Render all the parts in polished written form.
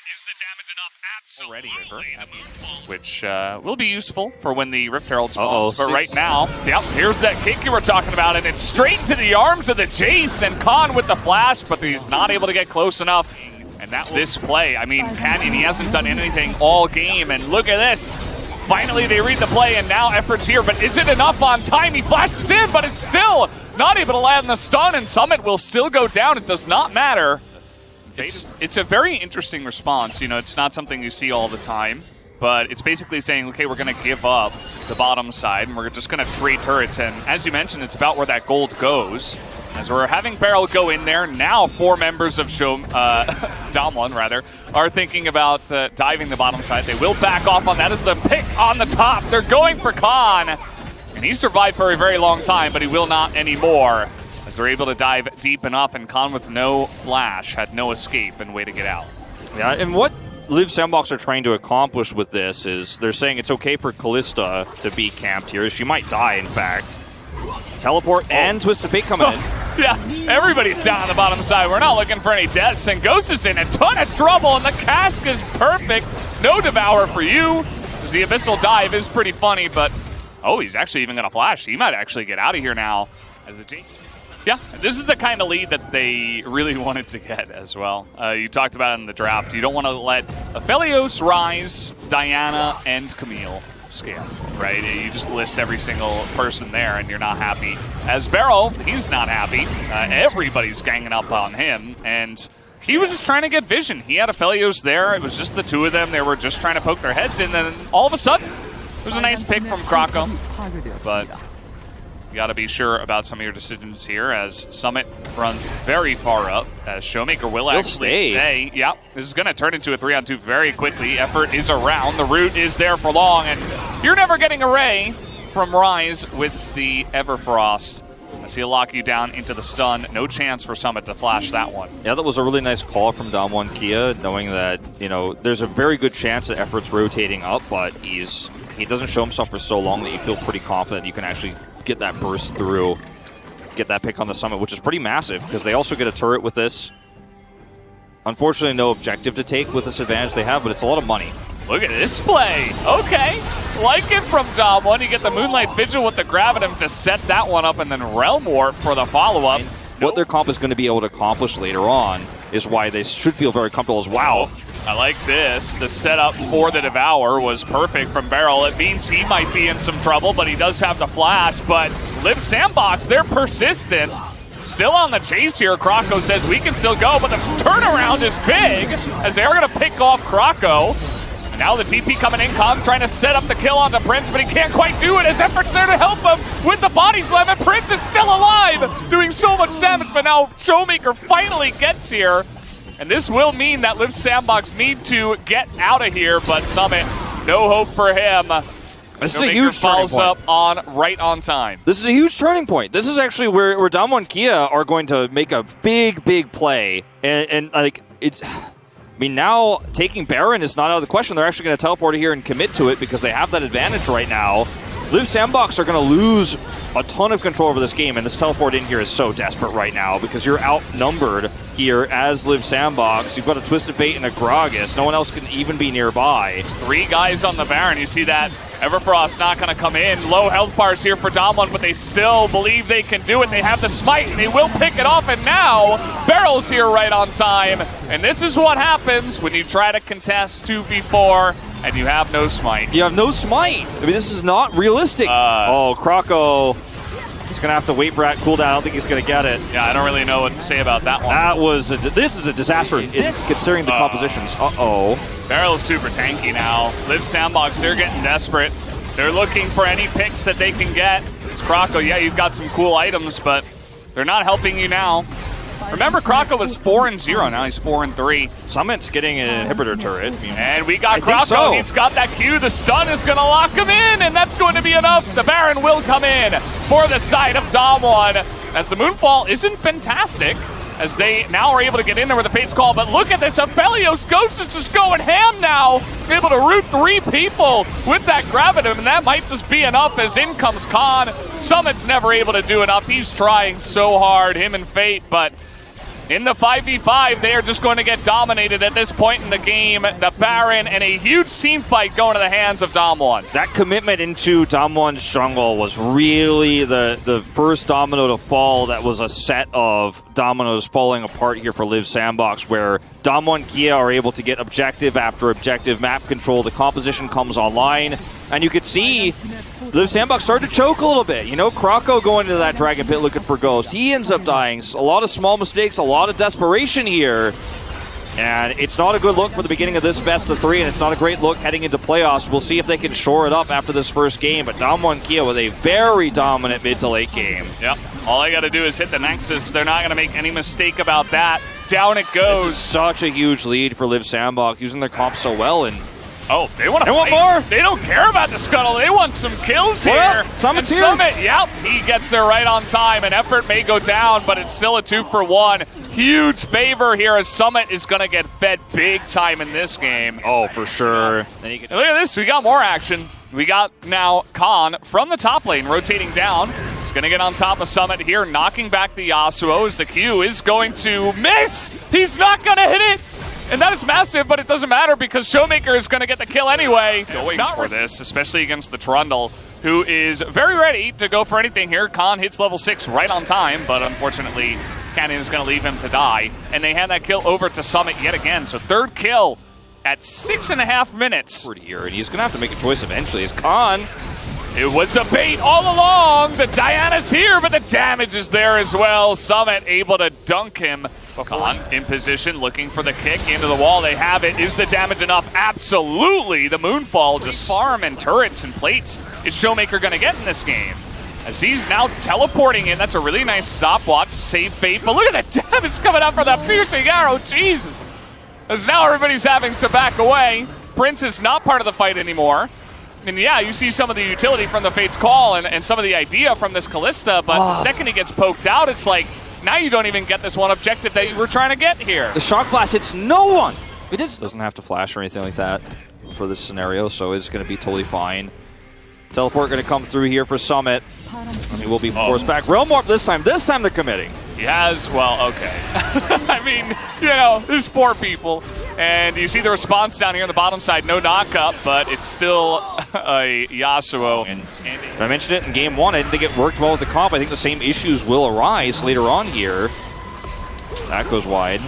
Is the damage enough? Absolutely. Already, which will be useful for when the Rift Herald spawns. But right now, yep, here's that kick you were talking about, and it's straight into the arms of the Jace, and Khan with the flash, but he's not able to get close enough. And this play, I mean, Canyon, he hasn't done anything all game, and look at this. Finally, they read the play, and now effort's here, but is it enough on time? He flashes in, but it's still not able to land the stun, and Summit will still go down. It does not matter. It's a very interesting response. You know, it's not something you see all the time, but it's basically saying, okay, we're going to give up the bottom side, and we're just going to trade turrets. And as you mentioned, it's about where that gold goes. As we're having Beryl go in there, now 4 members of Damwon, rather, are thinking about diving the bottom side. They will back off on that as the pick on the top. They're going for Khan, and he survived for a very long time, but he will not anymore, as they're able to dive deep enough, and Khan with no flash had no escape and way to get out. Yeah, and what Live Sandbox are trying to accomplish with this is they're saying it's okay for Callista to be camped here. She might die, in fact. Teleport and Twisted Fate coming in. Yeah, everybody's down on the bottom side. We're not looking for any deaths, and Ghost is in a ton of trouble, and the cask is perfect. No Devour for you, because the Abyssal Dive is pretty funny, but oh, he's actually even going to flash. He might actually get out of here now as the Jace. Yeah, this is the kind of lead that they really wanted to get as well. You talked about it in the draft. You don't want to let Aphelios, Ryze, Diana, and Camille scale, right? You just list every single person there and you're not happy. As Beryl, he's not happy. Everybody's ganging up on him, and he was just trying to get vision. He had Aphelios there. It was just the 2 of them. They were just trying to poke their heads in, and all of a sudden, it was a nice pick from Kroko. But you got to be sure about some of your decisions here, as Summit runs very far up, as Showmaker will actually stay. Yeah, this is going to turn into a 3-on-2 very quickly. Effort is around. The root is there for long, and you're never getting a Ray from Ryze with the Everfrost, as he'll lock you down into the stun. No chance for Summit to flash that one. Yeah, that was a really nice call from Damwon Kia, knowing that, you know, there's a very good chance that Effort's rotating up, but he doesn't show himself for so long that you feel pretty confident you can actually get that burst through, get that pick on the Summit, which is pretty massive, because they also get a turret with this. Unfortunately, no objective to take with this advantage they have, but it's a lot of money. Look at this play. Okay. Like it from Damwon. You get the Moonlight Vigil with the Gravitum to set that one up, and then Realm Warp for the follow-up. What their comp is going to be able to accomplish later on is why they should feel very comfortable as wow. I like this. The setup for the Devour was perfect from Beryl. It means he might be in some trouble, but he does have the flash. But Live Sandbox, they're persistent. Still on the chase here. Kroko says we can still go, but the turnaround is big, as they're going to pick off Kroko. And now the TP coming in. Khan trying to set up the kill onto Prince, but he can't quite do it. His effort's there to help him with the body slam, and Prince is still alive, doing so much damage. But now Showmaker finally gets here. And this will mean that Live Sandbox need to get out of here, but Summit, no hope for him. This is a huge turning point. Up right on time. This is a huge turning point. This is actually where Damwon Kia are going to make a big, big play. And like, it's... I mean, now taking Baron is not out of the question. They're actually going to teleport here and commit to it because they have that advantage right now. Live Sandbox are going to lose a ton of control over this game, and this teleport in here is so desperate right now because you're outnumbered here as Live Sandbox. You've got a Twisted Fate and a Gragas. No one else can even be nearby. 3 guys on the Baron. You see that Everfrost not going to come in. Low health bars here for Damwon, but they still believe they can do it. They have the smite, and they will pick it off, and now Beryl's here right on time. And this is what happens when you try to contest 2v4 and you have no smite. You have no smite. I mean, this is not realistic. Oh, Kroko. He's going to have to wait for that cooldown. I don't think he's going to get it. Yeah, I don't really know what to say about that one. That was this is a disaster considering the compositions. Uh-oh. Beryl is super tanky now. Live Sandbox, they're getting desperate. They're looking for any picks that they can get. It's Kroko. Yeah, you've got some cool items, but they're not helping you now. Remember, Kroko was 4-0. Now he's 4-3. Summit's getting an inhibitor turret. And we got Kroko. So. He's got that Q. The stun is going to lock him in, and that's going to be enough. The Baron will come in for the side of Damwon, as the Moonfall isn't fantastic, as they now are able to get in there with a Fate's Call. But look at this. Aphelios Ghost is just going ham now, able to root 3 people with that Gravitum, and that might just be enough, as in comes Khan. Summit's never able to do enough. He's trying so hard, him and Fate, but In the 5v5, they are just going to get dominated at this point in the game. The Baron and a huge team fight going to the hands of Dom1. That commitment into Dom1's jungle was really the first domino to fall. That was a set of dominoes falling apart here for Live Sandbox, where Dom1 Kia are able to get objective after objective map control. The composition comes online, and you could see Live Sandbox started to choke a little bit. You know, Krako going into that Dragon Pit looking for Ghost. He ends up dying. A lot of small mistakes, a lot of desperation here. And it's not a good look for the beginning of this best of 3, and it's not a great look heading into playoffs. We'll see if they can shore it up after this first game. But Dom1 Kia with a very dominant mid to late game. Yep. All they got to do is hit the Nexus. They're not going to make any mistake about that. Down it goes. This is such a huge lead for Live Sandbox, using their comp so well. And oh, they want more. They don't care about the scuttle. They want some kills here. Well, Summit's here. Summit, yep, he gets there right on time. An effort may go down, but it's still a 2-for-1. Huge favor here as Summit is going to get fed big time in this game. Oh, for sure. Look at this. We got more action. We got now Khan from the top lane rotating down. He's going to get on top of Summit here, knocking back the Yasuo as the Q is going to miss. He's not going to hit it. And that is massive, but it doesn't matter because Showmaker is going to get the kill anyway. Going for this, especially against the Trundle, who is very ready to go for anything here. Khan hits level 6 right on time, but unfortunately, Canyon is going to leave him to die. And they hand that kill over to Summit yet again. So third kill at 6.5 minutes. Here, and he's going to have to make a choice eventually. As Khan, it was a bait all along. The Diana's here, but the damage is there as well. Summit able to dunk him. Khan in position, looking for the kick into the wall. They have it. Is the damage enough? Absolutely. The Moonfall, just farm and turrets and plates is Showmaker going to get in this game. As he's now teleporting in. That's a really nice stopwatch. Save fate. But look at the damage coming out for that piercing arrow. Jesus. As now everybody's having to back away. Prince is not part of the fight anymore. And yeah, you see some of the utility from the Fate's Call and some of the idea from this Callista, but the second he gets poked out, it's like, now you don't even get this one objective that you were trying to get here. The Shock Blast hits no one. It doesn't have to flash or anything like that for this scenario, so it's going to be totally fine. Teleport going to come through here for Summit. And he will be forced back. Realm Warp this time. This time they're committing. He has, well, okay. I mean, you know, there's 4 people. And you see the response down here on the bottom side. No knock-up, but it's still a Yasuo. And I mentioned it in game 1. I didn't think it worked well with the comp. I think the same issues will arise later on here. That goes wide.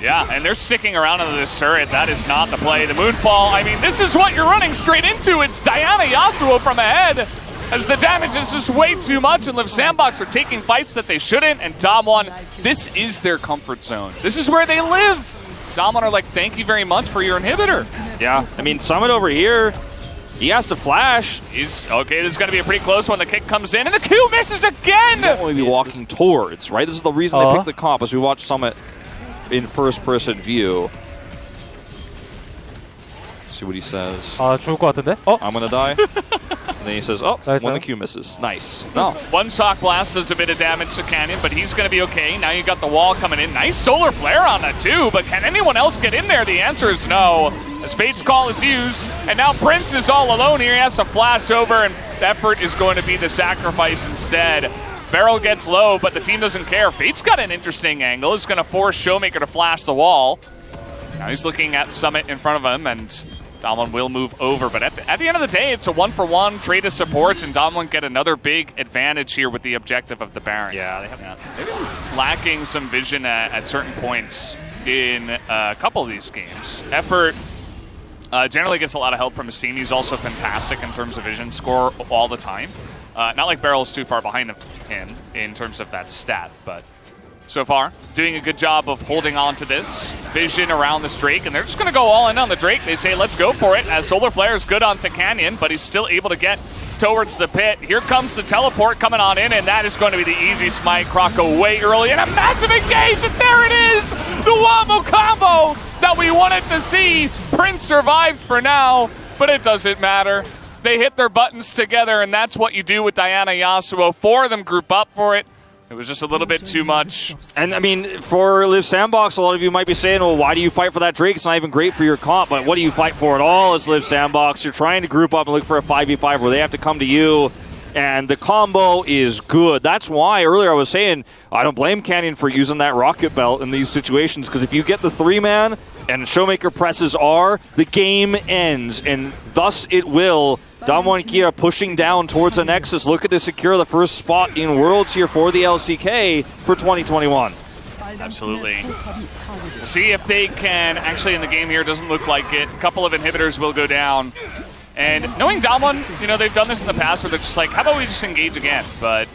Yeah, and they're sticking around into this turret. That is not the play. The Moonfall, I mean, this is what you're running straight into. It's Diana Yasuo from ahead. As the damage is just way too much, and Live Sandbox are taking fights that they shouldn't, and Dom1, this is their comfort zone. This is where they live. Dom1 are like, thank you very much for your inhibitor. Yeah, I mean, Summit over here, he has to flash. Okay, this is going to be a pretty close one. The kick comes in, and the Q misses again! You don't want to be walking towards, right? This is the reason they picked the comp, as we watch Summit in first-person view. See what he says. 죽을 것 같은데? I'm going to die. And then he says, when the Q misses. Nice. No. One Shock Blast does a bit of damage to Canyon, but he's going to be okay. Now you got the wall coming in. Nice Solar Flare on that too, but can anyone else get in there? The answer is no. As Fate's Call is used, and now Prince is all alone here. He has to flash over, and effort is going to be the sacrifice instead. Barrel gets low, but the team doesn't care. Fate's got an interesting angle. He's going to force Showmaker to flash the wall. Now he's looking at Summit in front of him, and Dom1 will move over, but at the end of the day, it's a 1-for-1 trade of supports, and Dom1 get another big advantage here with the objective of the Baron. Yeah, they have maybe lacking some vision at certain points in a couple of these games. Effort generally gets a lot of help from his team. He's also fantastic in terms of vision, score all the time. Not like Barrel's too far behind him in terms of that stat, but so far, doing a good job of holding on to this vision around this Drake, and they're just going to go all in on the Drake. They say, let's go for it, as Solar Flare is good onto Canyon, but he's still able to get towards the pit. Here comes the teleport coming on in, and that is going to be the easy smite. Krako way early, and a massive engage, and there it is! The Wombo combo that we wanted to see. Prince survives for now, but it doesn't matter. They hit their buttons together, and that's what you do with Diana Yasuo. 4 of them group up for it. It was just a little bit too much. And, I mean, for Live Sandbox, a lot of you might be saying, well, why do you fight for that Drake? It's not even great for your comp, but what do you fight for at all as Live Sandbox? You're trying to group up and look for a 5v5 where they have to come to you. and the combo is good. That's why earlier I was saying I don't blame Canyon for using that rocket belt in these situations, because if you get the 3-man and Showmaker presses R, the game ends, and thus it will. Damwon Kia pushing down towards the Nexus, looking to secure the first spot in Worlds here for the LCK for 2021. Absolutely. We'll see if they can, actually in the game here, doesn't look like it. A couple of inhibitors will go down. And knowing Damwon, they've done this in the past where they're just like, how about we just engage again? But,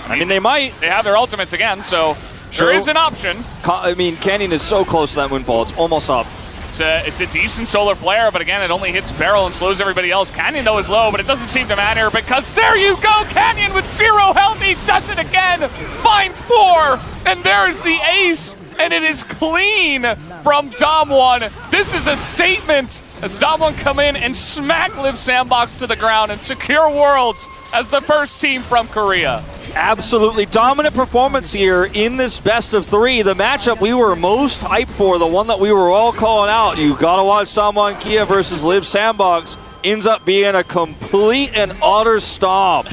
I mean, they might. They have their ultimates again, so there is an option. I mean, Canyon is so close to that Moonfall. It's almost up. It's a decent solar flare, but again, it only hits Barrel and slows everybody else. Canyon, though, is low, but it doesn't seem to matter because there you go! Canyon with 0 health, he does it again! Finds 4, and there's the ace, and it is clean from Damwon. This is a statement as Damwon come in and smack Live Sandbox to the ground and secure Worlds as the first team from Korea. Absolutely dominant performance here in this best of 3. The matchup we were most hyped for, the one that we were all calling out. You gotta watch Damwon Kia versus Live Sandbox. Ends up being a complete and utter stomp.